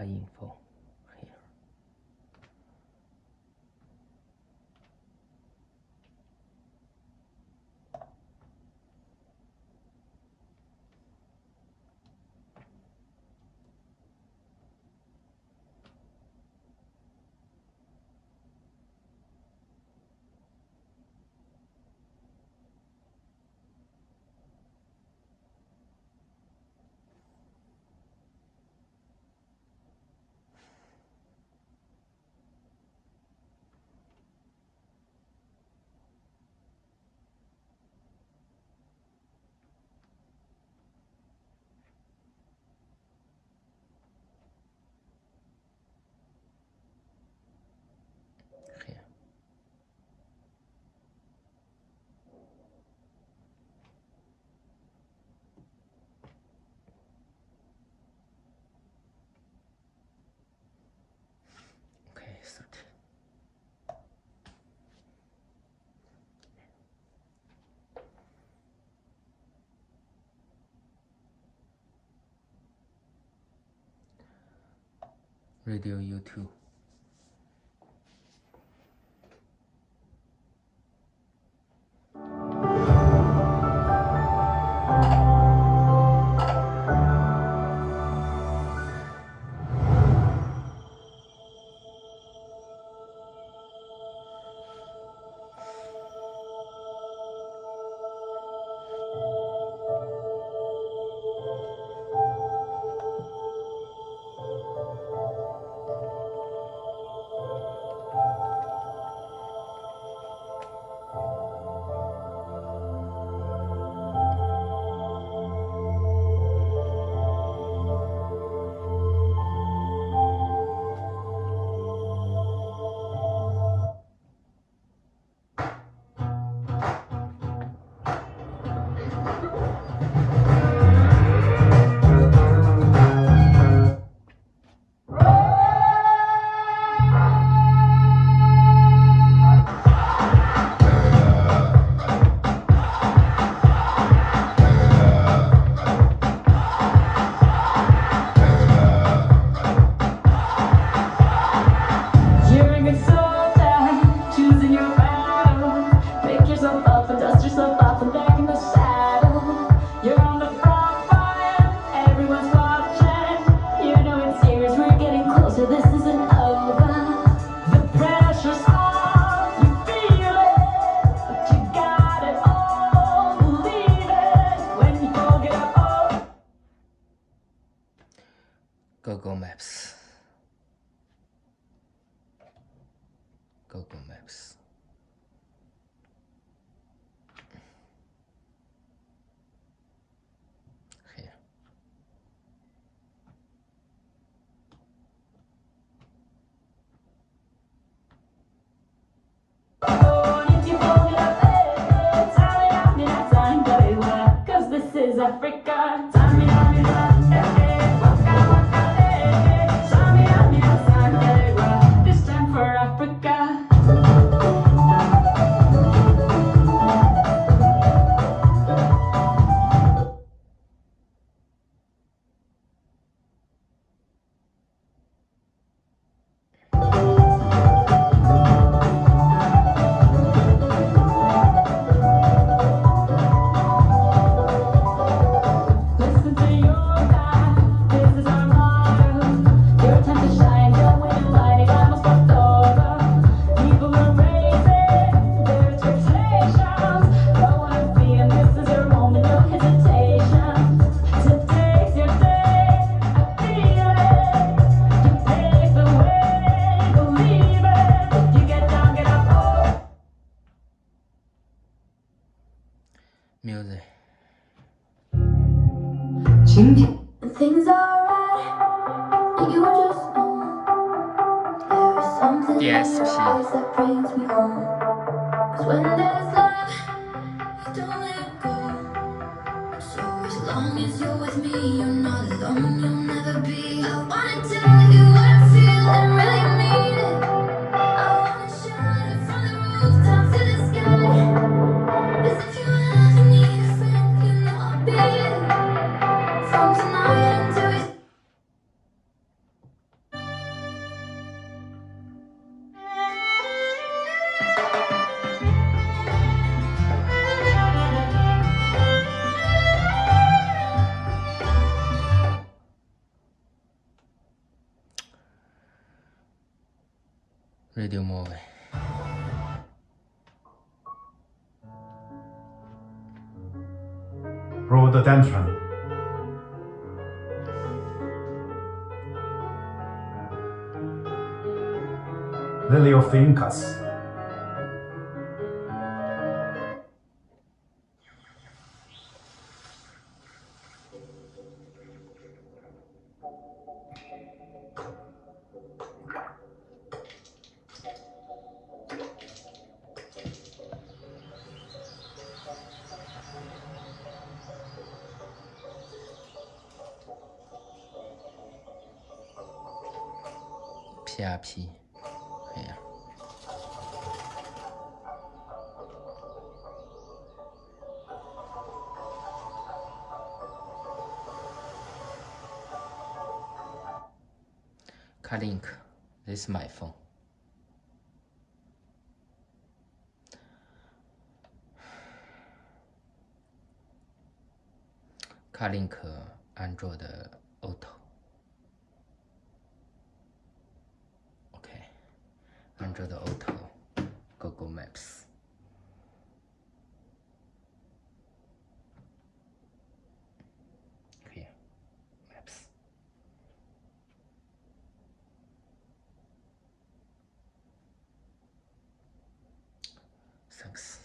car info here. Here. Okay, 13. Radio YouTube. Google Maps. Google Maps. Here. Cause this is Africa. This time for Africa. Listen to your God, this is our motto. Your time to shine, your winning light, vamos por todo. People are raising their expectations. Go on and be, and this is your moment, no hesitation. Today's your day, I feel it. You pave the way, believe it. You get down, get up, oh. Music. Things are right, you just know there is something in your eyes that brings me home. 'Cause when there's love, you don't let it go. So as long as you're with me, you're not alone, you'll never be. I wanna tell you what I feel and really mean it. I wanna shout it from the rooftops to the sky. 'Cause if you ever need a friend, you know I'll be it. From tonight until we Radio Move. Rhododendron. Liliophincus. PRP， 哎呀，CarLink, this is my phone. CarLink Android Auto. Okay, Android Auto, Google Maps. Here, Maps. Thanks.